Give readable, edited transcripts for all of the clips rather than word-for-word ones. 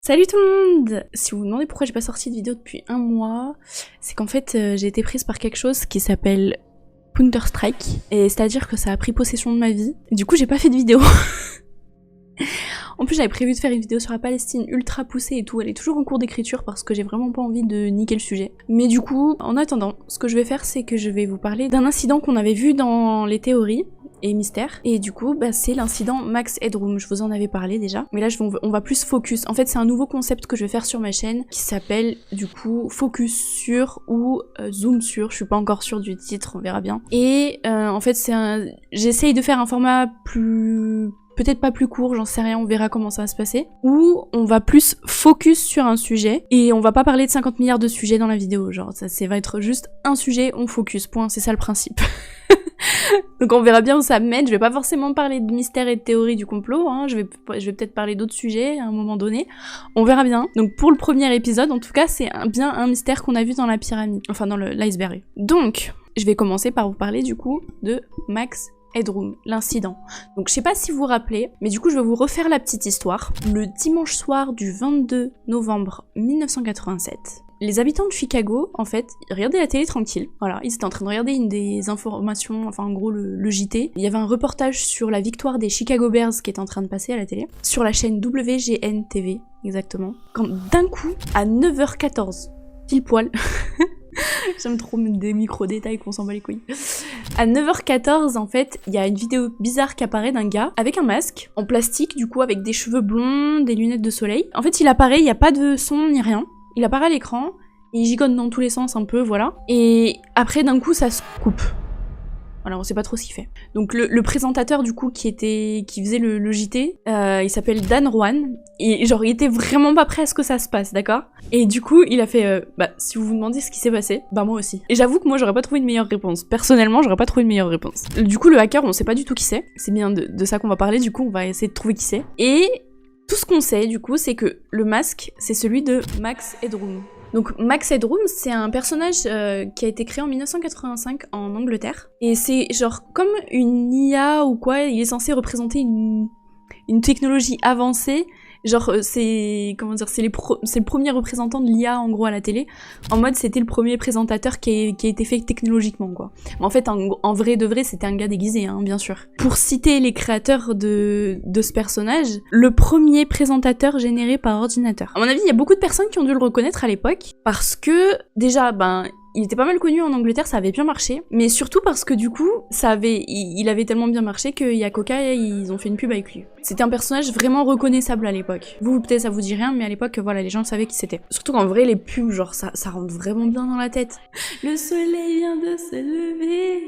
Salut tout le monde! Si vous vous demandez pourquoi j'ai pas sorti de vidéo depuis un mois, c'est qu'en fait j'ai été prise par quelque chose qui s'appelle Counter-Strike, et c'est-à-dire que ça a pris possession de ma vie. Du coup j'ai pas fait de vidéo. En plus j'avais prévu de faire une vidéo sur la Palestine ultra poussée et tout, elle est toujours en cours d'écriture parce que j'ai vraiment pas envie de niquer le sujet. Mais du coup, en attendant, ce que je vais faire c'est que je vais vous parler d'un incident qu'on avait vu dans les théories et mystères, et du coup c'est l'incident Max Headroom. Je vous en avais parlé déjà, mais là on va plus focus. En fait c'est un nouveau concept que je vais faire sur ma chaîne qui s'appelle du coup focus sur ou zoom sur, je suis pas encore sûre du titre, on verra bien. Et en fait j'essaye de faire un format plus... peut-être pas plus court, j'en sais rien, on verra comment ça va se passer, où on va plus focus sur un sujet, et on va pas parler de 50 milliards de sujets dans la vidéo, genre ça va être juste un sujet, on focus, point, c'est ça le principe. Donc on verra bien où ça mène. Je vais pas forcément parler de mystère et de théorie du complot, hein. Je vais peut-être parler d'autres sujets à un moment donné, on verra bien. Donc pour le premier épisode, en tout cas, c'est bien un mystère qu'on a vu dans la pyramide, enfin dans l'iceberg. Donc, je vais commencer par vous parler du coup de Max Headroom, l'incident. Donc je sais pas si vous vous rappelez, mais du coup je vais vous refaire la petite histoire. Le dimanche soir du 22 novembre 1987, les habitants de Chicago, en fait, ils regardaient la télé tranquille. Voilà, ils étaient en train de regarder des informations, enfin en gros le JT. Il y avait un reportage sur la victoire des Chicago Bears qui était en train de passer à la télé, sur la chaîne WGN TV, exactement. Quand d'un coup, à 9h14, pile poil, j'aime trop mettre des micro-détails qu'on s'en bat les couilles. À 9h14, en fait, il y a une vidéo bizarre qui apparaît d'un gars avec un masque, en plastique, du coup, avec des cheveux blonds, des lunettes de soleil. En fait, il apparaît, il n'y a pas de son ni rien. Il apparaît à l'écran, il gigote dans tous les sens un peu, voilà. Et après, d'un coup, ça se coupe. Voilà, on sait pas trop ce qu'il fait. Donc le présentateur du coup qui faisait le JT, il s'appelle Dan Rowan, et genre il était vraiment pas prêt à ce que ça se passe, d'accord? Et du coup il a fait, bah si vous vous demandez ce qui s'est passé, bah moi aussi. Et j'avoue que moi j'aurais pas trouvé une meilleure réponse. Personnellement j'aurais pas trouvé une meilleure réponse. Du coup le hacker on sait pas du tout qui c'est, c'est bien de ça qu'on va parler, du coup on va essayer de trouver qui c'est. Et tout ce qu'on sait du coup c'est que le masque c'est celui de Max Headroom. Donc Max Headroom, c'est un personnage qui a été créé en 1985 en Angleterre. Et c'est genre comme une IA ou quoi, il est censé représenter une technologie avancée. Genre c'est comment dire, c'est le premier représentant de l'IA en gros à la télé. En mode c'était le premier présentateur qui a été fait technologiquement quoi. Mais en fait en vrai de vrai c'était un gars déguisé hein, bien sûr. Pour citer les créateurs de ce personnage, le premier présentateur généré par ordinateur. À mon avis il y a beaucoup de personnes qui ont dû le reconnaître à l'époque parce que déjà il était pas mal connu en Angleterre, ça avait bien marché, mais surtout parce que du coup, il avait tellement bien marché qu'il y a Coca, ils ont fait une pub avec lui. C'était un personnage vraiment reconnaissable à l'époque. Vous, peut-être ça vous dit rien, mais à l'époque, voilà, les gens savaient qui c'était. Surtout qu'en vrai, les pubs, genre, ça rentre vraiment bien dans la tête. Le soleil vient de se lever,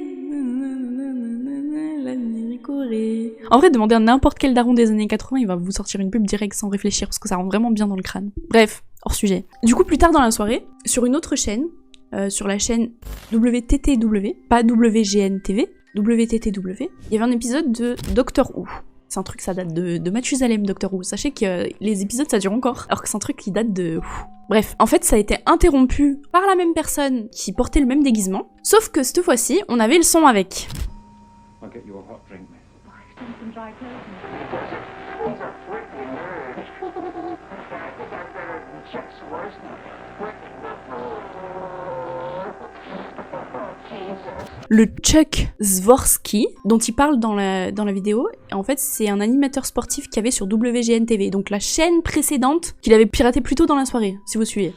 la nuit corée. En vrai, demandez à n'importe quel daron des années 80, il va vous sortir une pub direct sans réfléchir, parce que ça rentre vraiment bien dans le crâne. Bref, hors sujet. Du coup, plus tard dans la soirée, sur une autre chaîne, sur la chaîne WTTW, pas WGN TV, WTTW, il y avait un épisode de Doctor Who. C'est un truc, ça date de Mathusalem, Doctor Who. Sachez que les épisodes, ça dure encore, alors que c'est un truc qui date de... Bref, en fait, ça a été interrompu par la même personne qui portait le même déguisement, sauf que cette fois-ci, on avait le son avec. Le Chuck Swirsky, dont il parle dans la vidéo, en fait c'est un animateur sportif qu'il y avait sur WGN TV, donc la chaîne précédente qu'il avait piraté plus tôt dans la soirée, si vous suivez.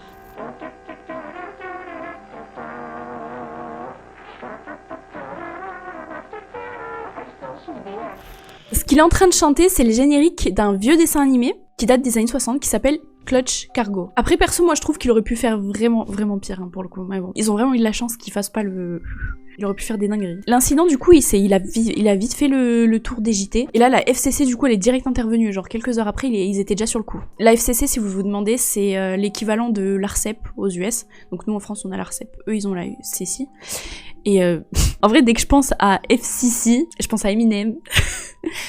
Ce qu'il est en train de chanter, c'est le générique d'un vieux dessin animé qui date des années 60 qui s'appelle Clutch Cargo. Après perso moi je trouve qu'il aurait pu faire vraiment pire hein, pour le coup, mais bon. Ils ont vraiment eu de la chance qu'il fasse pas le... Il aurait pu faire des dingueries. L'incident du coup il a vite fait le tour des JT, et là la FCC du coup elle est direct intervenue, genre quelques heures après ils étaient déjà sur le coup. La FCC si vous vous demandez c'est l'équivalent de l'ARCEP aux US, donc nous en France on a l'ARCEP, eux ils ont la FCC. Et en vrai dès que je pense à FCC, je pense à Eminem.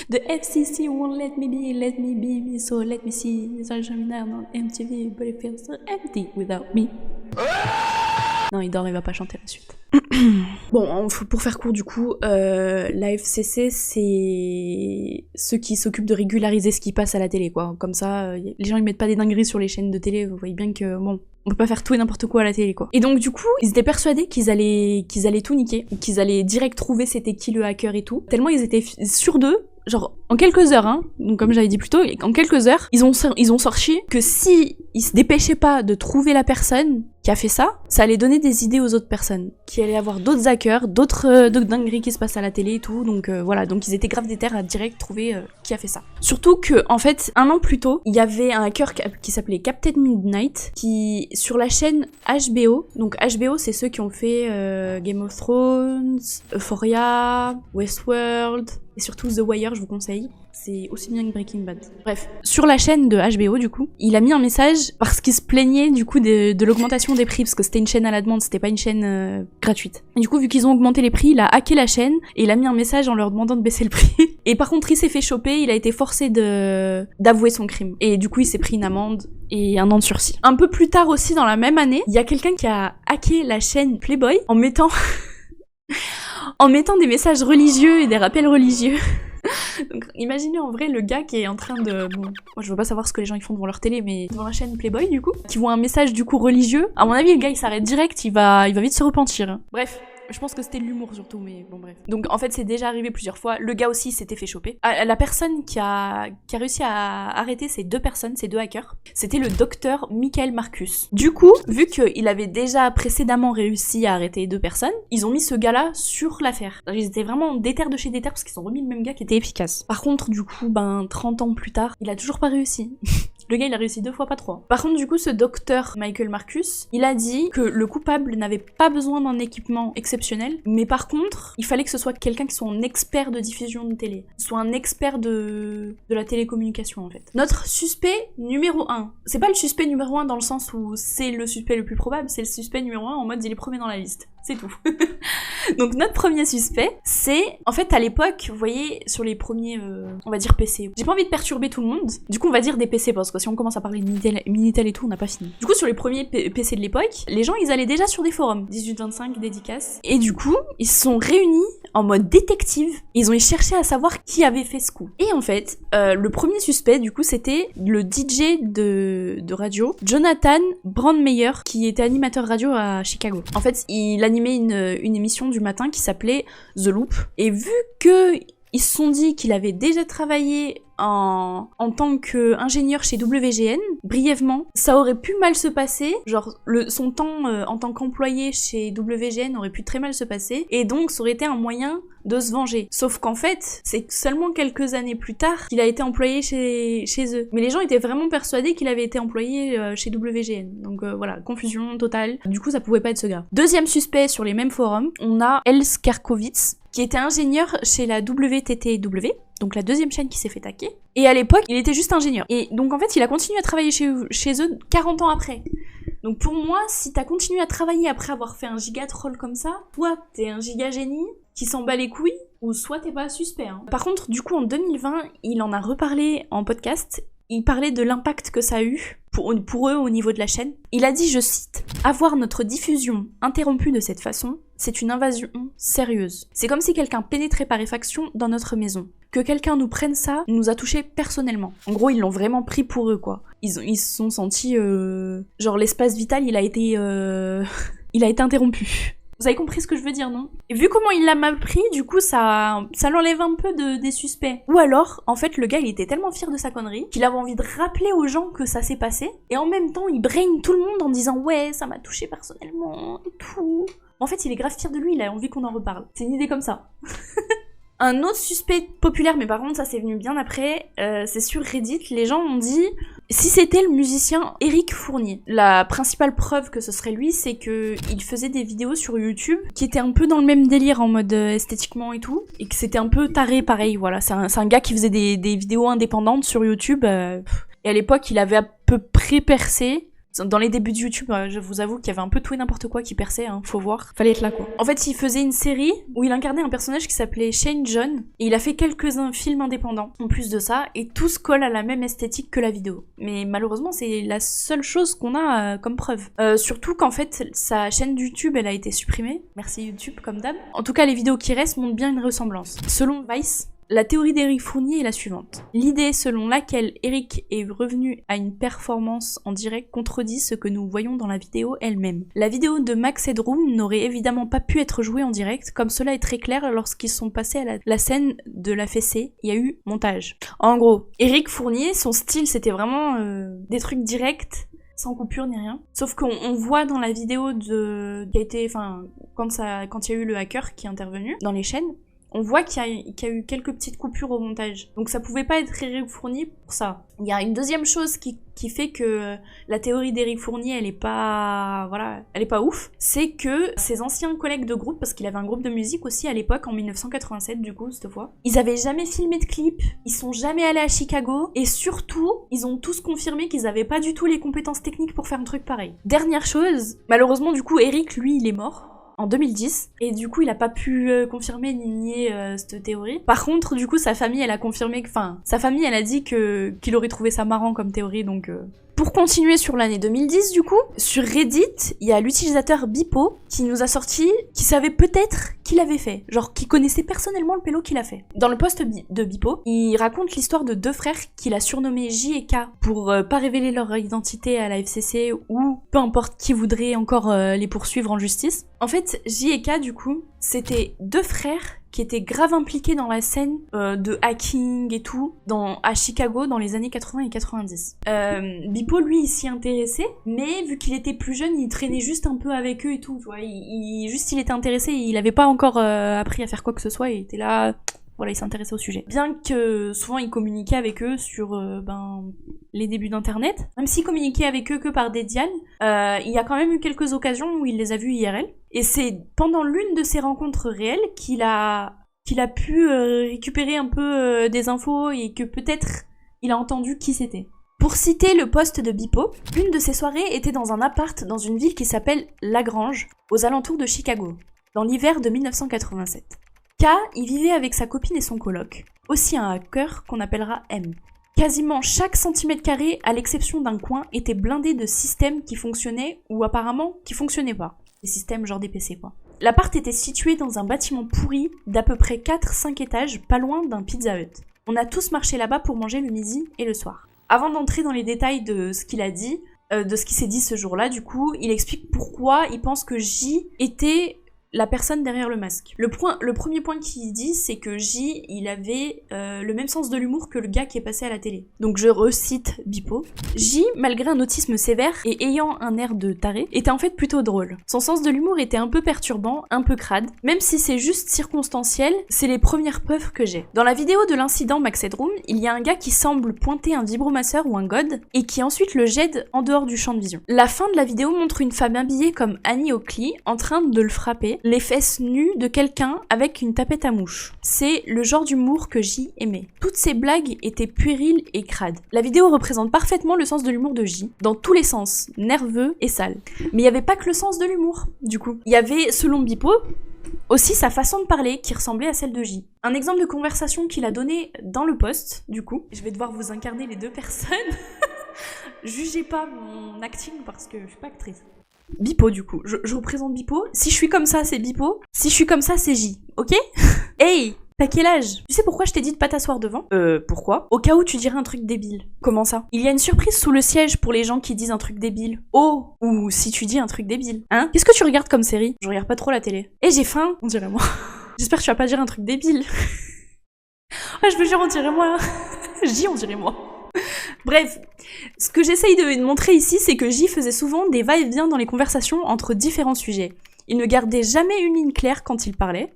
The FCC won't let me be me, so let me see. Sunshine on MTV, but it feels so empty without me. Non, il dort, il va pas chanter la suite. Bon, pour faire court du coup, la FCC c'est ceux qui s'occupent de régulariser ce qui passe à la télé quoi. Comme ça, les gens ils mettent pas des dingueries sur les chaînes de télé, vous voyez bien que bon, on peut pas faire tout et n'importe quoi à la télé quoi. Et donc du coup, ils étaient persuadés qu'ils allaient tout niquer, qu'ils allaient direct trouver c'était qui le hacker et tout. Tellement ils étaient sûrs d'eux. Genre, en quelques heures, hein, donc comme j'avais dit plus tôt, en quelques heures, ils ont sorti que si ils se dépêchaient pas de trouver la personne qui a fait ça, ça allait donner des idées aux autres personnes, qui allaient avoir d'autres hackers, d'autres dingueries qui se passent à la télé et tout, donc voilà, donc ils étaient grave déter à direct trouver qui a fait ça. Surtout que, en fait, 1 an plus tôt, il y avait un hacker qui s'appelait Captain Midnight, qui, sur la chaîne HBO, donc HBO c'est ceux qui ont fait Game of Thrones, Euphoria, Westworld, et surtout The Wire, je vous conseille. C'est aussi bien que Breaking Bad. Bref, sur la chaîne de HBO, du coup, il a mis un message parce qu'il se plaignait, du coup, de l'augmentation des prix, parce que c'était une chaîne à la demande, c'était pas une chaîne gratuite. Et du coup, vu qu'ils ont augmenté les prix, il a hacké la chaîne, et il a mis un message en leur demandant de baisser le prix. Et par contre, il s'est fait choper, il a été forcé d'avouer son crime. Et du coup, il s'est pris une amende et 1 an de sursis. Un peu plus tard aussi, dans la même année, il y a quelqu'un qui a hacké la chaîne Playboy en mettant... en mettant des messages religieux et des rappels religieux. Donc imaginez en vrai le gars qui est en train de... Bon, moi je veux pas savoir ce que les gens ils font devant leur télé, mais devant la chaîne Playboy du coup, qui voit un message du coup religieux. À mon avis le gars il s'arrête direct, il va vite se repentir. Bref. Je pense que c'était de l'humour surtout, mais bon bref. Donc en fait c'est déjà arrivé plusieurs fois. Le gars aussi s'était fait choper. La personne qui a réussi à arrêter ces 2 personnes, ces 2 hackers, c'était le docteur Michael Marcus. Du coup, vu qu'il avait déjà précédemment réussi à arrêter 2 personnes, ils ont mis ce gars-là sur l'affaire. Ils étaient vraiment déter de chez déter parce qu'ils ont remis le même gars qui était efficace. Par contre, du coup, 30 ans plus tard, il a toujours pas réussi. Le gars, il a réussi 2 fois, pas 3. Par contre, du coup, ce docteur Michael Marcus, il a dit que le coupable n'avait pas besoin d'un équipement exceptionnel, mais par contre, il fallait que ce soit quelqu'un qui soit un expert de diffusion de télé, soit un expert de la télécommunication, en fait. Notre suspect numéro 1. C'est pas le suspect numéro 1 dans le sens où c'est le suspect le plus probable, c'est le suspect numéro 1 en mode il est premier dans la liste. C'est tout. Donc notre premier suspect, c'est... En fait, à l'époque, vous voyez, sur les premiers, on va dire PC. J'ai pas envie de perturber tout le monde. Du coup, on va dire des PC, parce que si on commence à parler de Minitel et tout, on n'a pas fini. Du coup, sur les premiers PC de l'époque, les gens, ils allaient déjà sur des forums. 18-25, dédicaces. Et du coup, ils se sont réunis en mode détective. Ils ont cherché à savoir qui avait fait ce coup. Et en fait, le premier suspect, du coup, c'était le DJ de radio, Jonathan Brandmeier, qui était animateur radio à Chicago. En fait, il animait une émission du matin qui s'appelait The Loop. Et vu que ils se sont dit qu'il avait déjà travaillé en tant qu'ingénieur chez WGN, brièvement, ça aurait pu mal se passer, genre son temps en tant qu'employé chez WGN aurait pu très mal se passer, et donc ça aurait été un moyen de se venger. Sauf qu'en fait, c'est seulement quelques années plus tard qu'il a été employé chez eux. Mais les gens étaient vraiment persuadés qu'il avait été employé chez WGN. Donc voilà, confusion totale. Du coup, ça pouvait pas être ce gars. Deuxième suspect sur les mêmes forums, on a Els Kerkovitz, qui était ingénieur chez la WTTW, donc la deuxième chaîne qui s'est fait hacker. Et à l'époque, il était juste ingénieur. Et donc en fait, il a continué à travailler chez eux 40 ans après. Donc pour moi, si t'as continué à travailler après avoir fait un giga troll comme ça, toi, t'es un giga génie qui s'en bat les couilles, ou soit t'es pas suspect. Hein. Par contre, du coup, en 2020, il en a reparlé en podcast. Il parlait de l'impact que ça a eu pour eux au niveau de la chaîne. Il a dit, je cite, « Avoir notre diffusion interrompue de cette façon, c'est une invasion sérieuse. C'est comme si quelqu'un pénétrait par effraction dans notre maison. Que quelqu'un nous prenne ça nous a touchés personnellement. » En gros, ils l'ont vraiment pris pour eux, quoi. Ils se sont sentis... genre, l'espace vital, il a été interrompu. Vous avez compris ce que je veux dire, non? Et vu comment il l'a mal pris, du coup, ça l'enlève un peu des suspects. Ou alors, en fait, le gars, il était tellement fier de sa connerie qu'il avait envie de rappeler aux gens que ça s'est passé. Et en même temps, il brain tout le monde en disant « Ouais, ça m'a touché personnellement, et tout. » En fait, il est grave fier de lui, il a envie qu'on en reparle. C'est une idée comme ça. Un autre suspect populaire, mais par contre, ça c'est venu bien après, c'est sur Reddit, les gens ont dit... Si c'était le musicien Eric Fournier, la principale preuve que ce serait lui, c'est que il faisait des vidéos sur YouTube qui étaient un peu dans le même délire en mode esthétiquement et tout, et que c'était un peu taré pareil, voilà. C'est un gars qui faisait des vidéos indépendantes sur YouTube, et à l'époque il avait à peu près percé. Dans les débuts de YouTube, je vous avoue qu'il y avait un peu tout et n'importe quoi qui perçait, hein, faut voir. Fallait être là, quoi. En fait, il faisait une série où il incarnait un personnage qui s'appelait Shane John, et il a fait quelques films indépendants, en plus de ça, et tous collent à la même esthétique que la vidéo. Mais malheureusement, c'est la seule chose qu'on a comme preuve. Surtout qu'en fait, sa chaîne YouTube, elle a été supprimée. Merci YouTube, comme d'hab. En tout cas, les vidéos qui restent montrent bien une ressemblance. Selon Vice, la théorie d'Eric Fournier est la suivante. L'idée selon laquelle Eric est revenu à une performance en direct contredit ce que nous voyons dans la vidéo elle-même. La vidéo de Max Headroom n'aurait évidemment pas pu être jouée en direct, comme cela est très clair lorsqu'ils sont passés à la scène de la fessée, il y a eu montage. En gros, Eric Fournier, son style c'était vraiment des trucs directs, sans coupure ni rien. Sauf qu'on voit dans la vidéo qui a été, quand il y a eu le hacker qui est intervenu dans les chaînes, on voit qu'il y a eu quelques petites coupures au montage. Donc ça pouvait pas être Eric Fournier pour ça. Il y a une deuxième chose qui fait que la théorie d'Eric Fournier, elle est pas ouf, c'est que ses anciens collègues de groupe, parce qu'il avait un groupe de musique aussi à l'époque, en 1987 du coup, cette fois, ils avaient jamais filmé de clip, ils sont jamais allés à Chicago, et surtout, ils ont tous confirmé qu'ils avaient pas du tout les compétences techniques pour faire un truc pareil. Dernière chose, malheureusement du coup, Eric, lui, il est mort en 2010, et du coup il a pas pu confirmer ni nier cette théorie. Par contre, du coup, sa famille elle a confirmé sa famille elle a dit qu'il aurait trouvé ça marrant comme théorie, donc Pour continuer sur l'année 2010, du coup, sur Reddit, il y a l'utilisateur Bipo qui nous a sorti, qui savait peut-être qui l'avait fait, genre qui connaissait personnellement le pélo qu'il a fait. Dans le post de Bipo, il raconte l'histoire de deux frères qu'il a surnommés J et K pour pas révéler leur identité à la FCC ou peu importe qui voudrait encore les poursuivre en justice. En fait, J et K, du coup, c'était deux frères qui étaient grave impliqués dans la scène de hacking et tout à Chicago dans les années 80 et 90. Bipo, lui, il s'y intéressait, mais vu qu'il était plus jeune, il traînait juste un peu avec eux et tout, tu vois. Il était intéressé, il avait pas encore appris à faire quoi que ce soit, il était là... Voilà, il s'intéressait au sujet. Bien que souvent il communiquait avec eux sur les débuts d'internet, même s'il communiquait avec eux que par des dials, il y a quand même eu quelques occasions où il les a vus IRL. Et c'est pendant l'une de ces rencontres réelles qu'il a pu récupérer un peu des infos et que peut-être il a entendu qui c'était. Pour citer le post de Bipo, une de ces soirées était dans un appart dans une ville qui s'appelle Lagrange, aux alentours de Chicago, dans l'hiver de 1987. K, il vivait avec sa copine et son coloc, aussi un hacker qu'on appellera M. Quasiment chaque centimètre carré, à l'exception d'un coin, était blindé de systèmes qui fonctionnaient ou apparemment qui fonctionnaient pas. Des systèmes genre des PC quoi. L'appart était situé dans un bâtiment pourri d'à peu près 4-5 étages, pas loin d'un Pizza Hut. On a tous marché là-bas pour manger le midi et le soir. Avant d'entrer dans les détails de ce qu'il a dit, de ce qui s'est dit ce jour-là, du coup, il explique pourquoi il pense que J était la personne derrière le masque. Le premier point qu'il dit, c'est que J, il avait le même sens de l'humour que le gars qui est passé à la télé. Donc je recite Bipo. J, malgré un autisme sévère et ayant un air de taré, était en fait plutôt drôle. Son sens de l'humour était un peu perturbant, un peu crade. Même si c'est juste circonstanciel, c'est les premières preuves que j'ai. Dans la vidéo de l'incident Max Headroom, il y a un gars qui semble pointer un vibromasseur ou un god, et qui ensuite le jette en dehors du champ de vision. La fin de la vidéo montre une femme habillée comme Annie Oakley, en train de le frapper, les fesses nues de quelqu'un avec une tapette à mouche. C'est le genre d'humour que J aimait. Toutes ces blagues étaient puériles et crades. La vidéo représente parfaitement le sens de l'humour de J, dans tous les sens, nerveux et sale. Mais il n'y avait pas que le sens de l'humour, du coup. Il y avait, selon Bipo, aussi sa façon de parler qui ressemblait à celle de J. Un exemple de conversation qu'il a donné dans le post, du coup. Je vais devoir vous incarner les deux personnes. Jugez pas mon acting parce que je suis pas actrice. Bipo, du coup. Je représente Bipo. Si je suis comme ça, c'est Bipo. Si je suis comme ça, c'est J. Ok? Hey! T'as quel âge? Tu sais pourquoi je t'ai dit de pas t'asseoir devant? Pourquoi? Au cas où tu dirais un truc débile. Comment ça? Il y a une surprise sous le siège pour les gens qui disent un truc débile. Oh! Ou si tu dis un truc débile. Hein? Qu'est-ce que tu regardes comme série? Je regarde pas trop la télé. Eh, j'ai faim! On dirait moi. J'espère que tu vas pas dire un truc débile. Ah, je veux dire, on dirait moi. J, on dirait moi. Bref, ce que j'essaye de montrer ici, c'est que J faisait souvent des va-et-vient dans les conversations entre différents sujets. Il ne gardait jamais une ligne claire quand il parlait.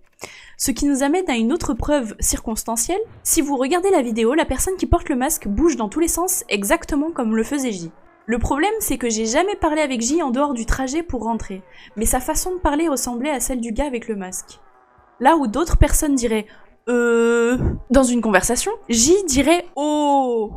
Ce qui nous amène à une autre preuve circonstancielle. Si vous regardez la vidéo, la personne qui porte le masque bouge dans tous les sens exactement comme le faisait J. Le problème, c'est que j'ai jamais parlé avec J en dehors du trajet pour rentrer, mais sa façon de parler ressemblait à celle du gars avec le masque. Là où d'autres personnes diraient dans une conversation, J dirait « Oh !»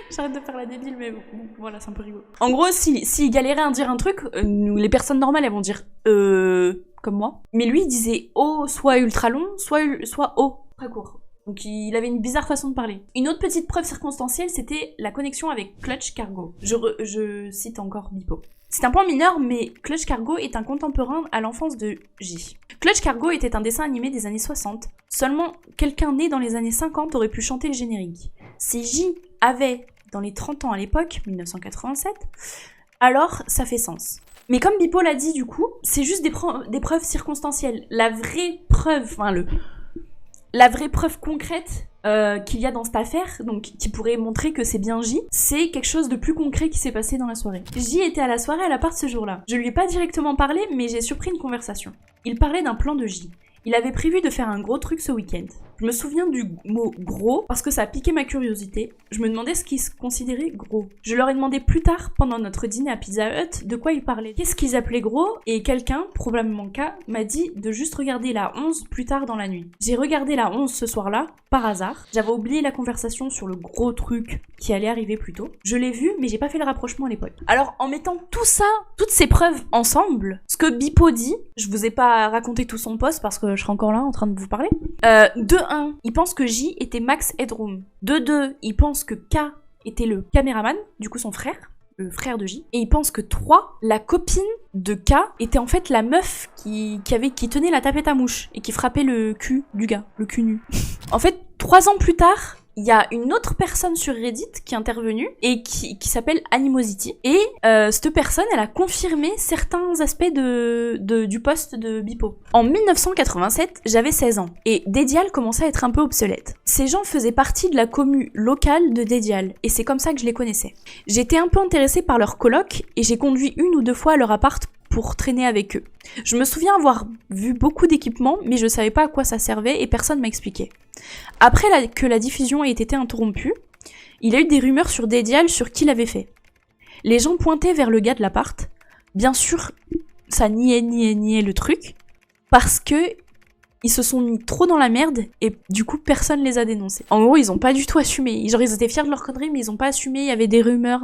J'arrête de faire la débile, mais bon, voilà, c'est un peu rigolo. En gros, s'il galérait à dire un truc, les personnes normales, elles vont dire comme moi. Mais lui, il disait O soit ultra long, soit O très court. Donc il avait une bizarre façon de parler. Une autre petite preuve circonstancielle, c'était la connexion avec Clutch Cargo. Je cite encore Bipo. C'est un point mineur, mais Clutch Cargo est un contemporain à l'enfance de J. Clutch Cargo était un dessin animé des années 60. Seulement quelqu'un né dans les années 50 aurait pu chanter le générique. Si J avait dans les 30 ans à l'époque, 1987, alors ça fait sens. Mais comme Bipo l'a dit du coup, c'est juste des preuves circonstancielles. La vraie preuve, la vraie preuve concrète qu'il y a dans cette affaire, donc qui pourrait montrer que c'est bien J, c'est quelque chose de plus concret qui s'est passé dans la soirée. J était à la soirée à l'appart ce jour-là. Je lui ai pas directement parlé, mais j'ai surpris une conversation. Il parlait d'un plan de J. Il avait prévu de faire un gros truc ce week-end. Je me souviens du mot gros parce que ça a piqué ma curiosité. Je me demandais ce qu'ils considéraient gros. Je leur ai demandé plus tard, pendant notre dîner à Pizza Hut, de quoi ils parlaient. Qu'est-ce qu'ils appelaient gros? Et quelqu'un, probablement K, m'a dit de juste regarder la 11 plus tard dans la nuit. J'ai regardé la 11 ce soir-là, par hasard. J'avais oublié la conversation sur le gros truc qui allait arriver plus tôt. Je l'ai vu, mais j'ai pas fait le rapprochement à l'époque. Alors, en mettant tout ça, toutes ces preuves ensemble, ce que Bipo dit, je vous ai pas raconté tout son post parce que je serai encore là en train de vous parler. De 1, il pense que J était Max Headroom. De 2, il pense que K était le caméraman, du coup son frère, le frère de J. Et il pense que 3, la copine de K était en fait la meuf qui tenait la tapette à mouche et qui frappait le cul du gars, le cul nu. En fait, 3 ans plus tard, il y a une autre personne sur Reddit qui est intervenue et qui s'appelle Animosity. Et cette personne, elle a confirmé certains aspects du post de Bipo. En 1987, j'avais 16 ans et Dédial commençait à être un peu obsolète. Ces gens faisaient partie de la commu locale de Dédial et c'est comme ça que je les connaissais. J'étais un peu intéressée par leur coloc et j'ai conduit 1 ou 2 fois à leur appart pour traîner avec eux. Je me souviens avoir vu beaucoup d'équipements, mais je savais pas à quoi ça servait et personne m'a expliqué. Après que la diffusion ait été interrompue, il y a eu des rumeurs sur Dédial sur qui l'avait fait. Les gens pointaient vers le gars de l'appart. Bien sûr, ça niait le truc, parce que ils se sont mis trop dans la merde et du coup personne les a dénoncés. En gros, ils ont pas du tout assumé. Genre ils étaient fiers de leur connerie, mais ils ont pas assumé, il y avait des rumeurs,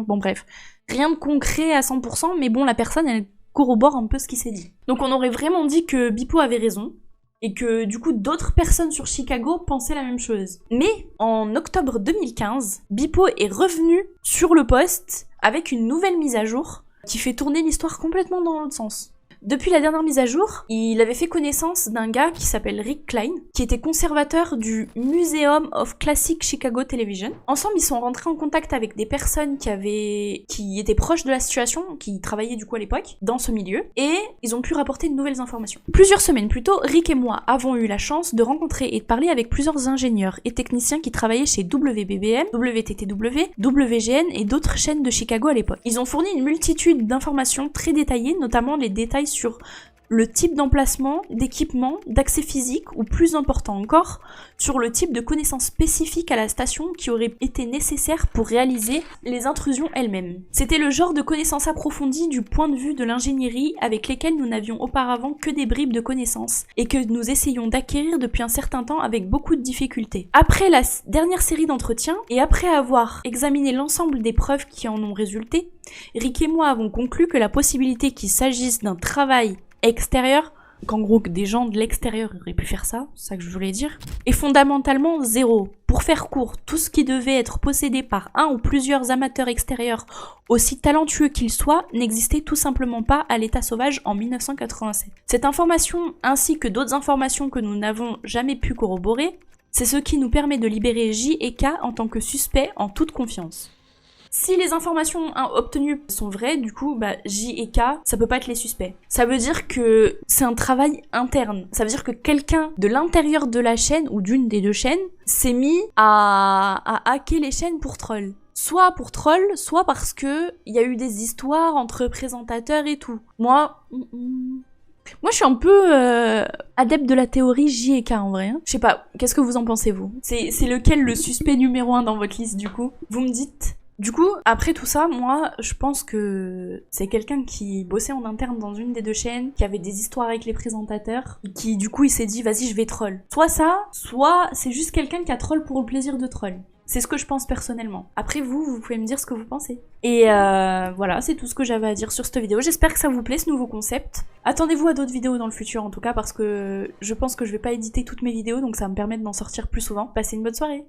bon bref. Rien de concret à 100%, mais bon, la personne, elle corrobore un peu ce qui s'est dit. Donc on aurait vraiment dit que Bipo avait raison, et que du coup d'autres personnes sur Chicago pensaient la même chose. Mais en octobre 2015, Bipo est revenu sur le post avec une nouvelle mise à jour qui fait tourner l'histoire complètement dans l'autre sens. Depuis la dernière mise à jour, il avait fait connaissance d'un gars qui s'appelle Rick Klein, qui était conservateur du Museum of Classic Chicago Television. Ensemble, ils sont rentrés en contact avec des personnes qui étaient proches de la situation, qui travaillaient du coup à l'époque, dans ce milieu, et ils ont pu rapporter de nouvelles informations. Plusieurs semaines plus tôt, Rick et moi avons eu la chance de rencontrer et de parler avec plusieurs ingénieurs et techniciens qui travaillaient chez WBBM, WTTW, WGN et d'autres chaînes de Chicago à l'époque. Ils ont fourni une multitude d'informations très détaillées, notamment les détails sur le type d'emplacement, d'équipement, d'accès physique ou plus important encore, sur le type de connaissances spécifiques à la station qui auraient été nécessaires pour réaliser les intrusions elles-mêmes. C'était le genre de connaissances approfondies du point de vue de l'ingénierie avec lesquelles nous n'avions auparavant que des bribes de connaissances et que nous essayons d'acquérir depuis un certain temps avec beaucoup de difficultés. Après la dernière série d'entretiens et après avoir examiné l'ensemble des preuves qui en ont résulté, Rick et moi avons conclu que la possibilité qu'il s'agisse d'un travail extérieur, qu'en gros que des gens de l'extérieur auraient pu faire ça, c'est ça que je voulais dire, est fondamentalement zéro. Pour faire court, tout ce qui devait être possédé par un ou plusieurs amateurs extérieurs, aussi talentueux qu'ils soient, n'existait tout simplement pas à l'état sauvage en 1987. Cette information, ainsi que d'autres informations que nous n'avons jamais pu corroborer, c'est ce qui nous permet de libérer J et K en tant que suspects en toute confiance. Si les informations obtenues sont vraies, du coup, J et K, ça peut pas être les suspects. Ça veut dire que c'est un travail interne. Ça veut dire que quelqu'un de l'intérieur de la chaîne, ou d'une des deux chaînes, s'est mis à hacker les chaînes pour troll. Soit pour troll, soit parce que il y a eu des histoires entre présentateurs et tout. Moi, je suis un peu adepte de la théorie J et K en vrai. Hein. Je sais pas, qu'est-ce que vous en pensez vous ? C'est lequel le suspect numéro 1 dans votre liste du coup ? Vous me dites ? Du coup, après tout ça, moi, je pense que c'est quelqu'un qui bossait en interne dans une des deux chaînes, qui avait des histoires avec les présentateurs, et qui, du coup, il s'est dit, vas-y, je vais troll. Soit ça, soit c'est juste quelqu'un qui a troll pour le plaisir de troll. C'est ce que je pense personnellement. Après vous pouvez me dire ce que vous pensez. Et voilà, c'est tout ce que j'avais à dire sur cette vidéo. J'espère que ça vous plaît ce nouveau concept. Attendez-vous à d'autres vidéos dans le futur en tout cas parce que je pense que je vais pas éditer toutes mes vidéos donc ça va me permet de m'en sortir plus souvent. Passez une bonne soirée.